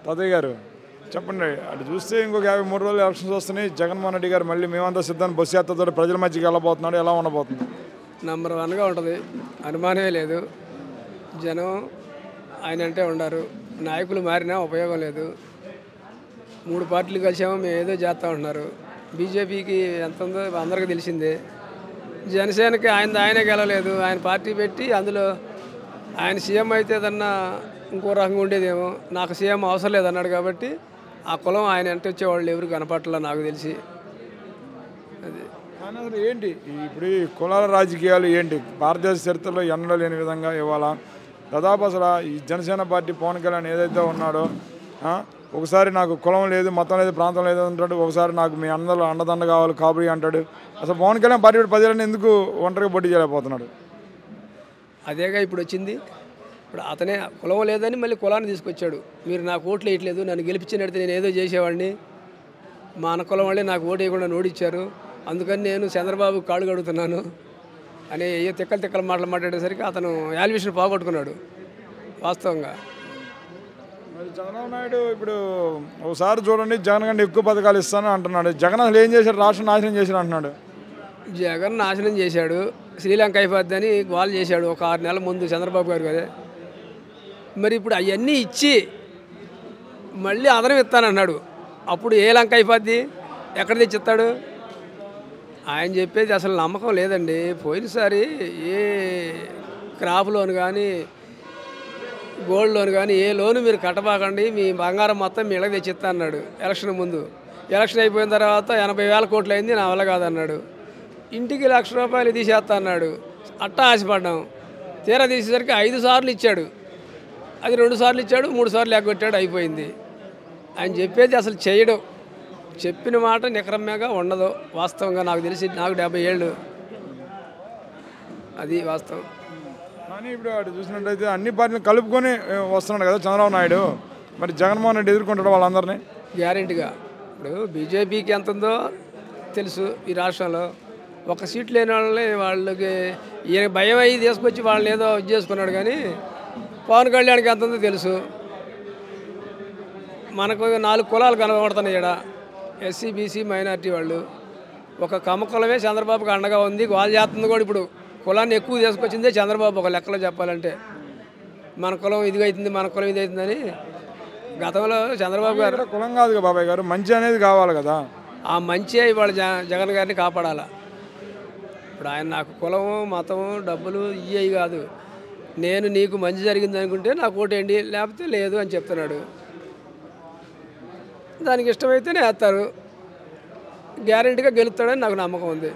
తాతయ్య గారు చెప్పండి, అటు చూస్తే ఇంకొక 53 రోజులు ఎలక్షన్స్ వస్తున్నాయి. జగన్మోహన్ రెడ్డి గారు మళ్ళీ మేమంతా సిద్ధాన్ని బస్సు యాత్రతో ప్రజల మధ్యకి వెళ్ళబోతున్నాడు. ఎలా ఉండబోతుంది? నంబర్ 1గా ఉంటుంది, అనుమానమే లేదు. జనం ఆయన అంటే ఉండరు. నాయకులు మారినా ఉపయోగం లేదు. 3 పార్టీలు కలిసామో మేము ఏదో చేస్తూ ఉంటున్నారు. బీజేపీకి ఎంత ఉందో అందరికీ తెలిసిందే. జనసేనకి ఆయనే గెలవలేదు. ఆయన పార్టీ పెట్టి అందులో ఆయన సీఎం అయితే ఏదన్నా ఇంకో రకంగా ఉండేదేమో. నాకు సీఎం అవసరం లేదన్నాడు కాబట్టి ఆ కులం ఆయన అంటే వచ్చేవాళ్ళు ఎవరు కనపట్ల నాకు తెలిసి. అది కానీ అసలు ఏంటి ఇప్పుడు ఈ కులాల రాజకీయాలు ఏంటి? భారతదేశ చరిత్రలో ఎన్నడూ లేని విధంగా ఇవాళ దాదాపు అసలు ఈ జనసేన పార్టీ పవన్ కళ్యాణ్ ఏదైతే ఉన్నాడో, ఒకసారి నాకు కులం లేదు, మతం లేదు, ప్రాంతం లేదు అంటాడు. ఒకసారి నాకు మీ అందరూ అండదండ కావాలి కాబడి అంటాడు. అసలు పవన్ కళ్యాణ్ పార్టీ 10 ఏళ్ళని ఎందుకు ఒంటరిగా పోటీ చేయలేకపోతున్నాడు? అదేగా ఇప్పుడు వచ్చింది. ఇప్పుడు అతనే కులం లేదని మళ్ళీ కులాన్ని తీసుకొచ్చాడు. మీరు నాకు ఓట్లు వేయట్లేదు, నన్ను గెలిపించినట్టు నేను ఏదో చేసేవాడిని, మా అన్న కులం వాళ్ళే నాకు ఓటు వేయకుండా నోడిచ్చారు, అందుకని నేను చంద్రబాబు కాళ్ళు కడుగుతున్నాను అనే ఏ తిక్కల మాటలు మాట్లాడేసరికి అతను వాల్యుయేషన్ పోగొట్టుకున్నాడు వాస్తవంగా. మరి చంద్రబాబు నాయుడు ఇప్పుడు ఒకసారి చూడండి, జగన్ కంటే ఎక్కువ పథకాలు ఇస్తాను అంటున్నాడు. జగన్ అసలు ఏం చేశాడు? రాష్ట్రం నాశనం చేశాడు అంటున్నాడు. జగన్ నాశనం చేశాడు, శ్రీలంక అయిపోద్దని గోల్ చేశాడు ఒక 6 నెలల ముందు చంద్రబాబు గారు కదా. మరి ఇప్పుడు అవన్నీ ఇచ్చి మళ్ళీ అదనం ఇస్తానన్నాడు. అప్పుడు ఏ లంక అయిపోద్ది? ఎక్కడ తెచ్చిస్తాడు? ఆయన చెప్పేది అసలు నమ్మకం లేదండి. పోయినసారి ఏ క్రాప్ లోన్ కానీ గోల్డ్ లోన్ కానీ ఏ లోను మీరు కట్టబాకండి, మీ బంగారం మొత్తం మీ ఇళ్ళకి తెచ్చిస్తా అన్నాడు ఎలక్షన్ ముందు. ఎలక్షన్ అయిపోయిన తర్వాత 80,000 కోట్లు అయింది, నా వల్ల కాదన్నాడు. ఇంటికి ₹1,00,000 తీసేస్తా అన్నాడు. అట్టా ఆశపడ్డాం. తీరా తీసేసరికి 5 సార్లు ఇచ్చాడు. అది 2 సార్లు ఇచ్చాడు, 3 సార్లు ఎగ్గొట్టాడు, అయిపోయింది. ఆయన చెప్పేది అసలు చేయడం, చెప్పిన మాట నికరమ్మగా ఉండదు. వాస్తవంగా నాకు తెలిసి నాకు 70 ఏళ్ళు, అది వాస్తవం. కానీ ఇప్పుడు అటు చూసినట్టయితే అన్ని పార్టీలు కలుపుకొని వస్తున్నాడు కదా చంద్రబాబు నాయుడు. మరి జగన్మోహన్ రెడ్డి ఎదుర్కొంటాడు వాళ్ళందరినీ గ్యారెంటీగా. ఇప్పుడు బీజేపీకి ఎంత ఉందో తెలుసు ఈ రాష్ట్రంలో. 1 సీట్ లేని వాళ్ళని వాళ్ళకి ఈయన భయం అయ్యి తీసుకొచ్చి వాళ్ళని ఏదో ఇది చేసుకున్నాడు. కానీ పవన్ కళ్యాణ్కి ఎంత ఉందో తెలుసు. మనకు 4 కులాలు కనబడుతున్నాయి ఇక్కడ, ఎస్సీ బీసీ మైనార్టీ వాళ్ళు. ఒక కమ్మ కులమే చంద్రబాబుకి అండగా ఉంది, గోల్ చేస్తుంది కూడా. ఇప్పుడు కులాన్ని ఎక్కువ తీసుకొచ్చిందే చంద్రబాబు ఒక లెక్కలో చెప్పాలంటే. మన కులం ఇది అవుతుంది, మన కులం ఇది అవుతుందని గతంలో చంద్రబాబు గారు. కులం కాదు బాబాయ్ గారు, మంచి అనేది కావాలి కదా. ఆ మంచి ఇవాళ జగన్ గారిని కాపాడాల. ఇప్పుడు ఆయన నాకు కులము మతము డబ్బులు ఇవి కాదు, నేను నీకు మంచి జరిగింది అనుకుంటే నాకు ఓటేయండి, లేకపోతే లేదు అని చెప్తున్నాడు. దానికి ఇష్టమైతేనే వేస్తారు, గ్యారెంటీగా గెలుస్తాడని నాకు నమ్మకం ఉంది.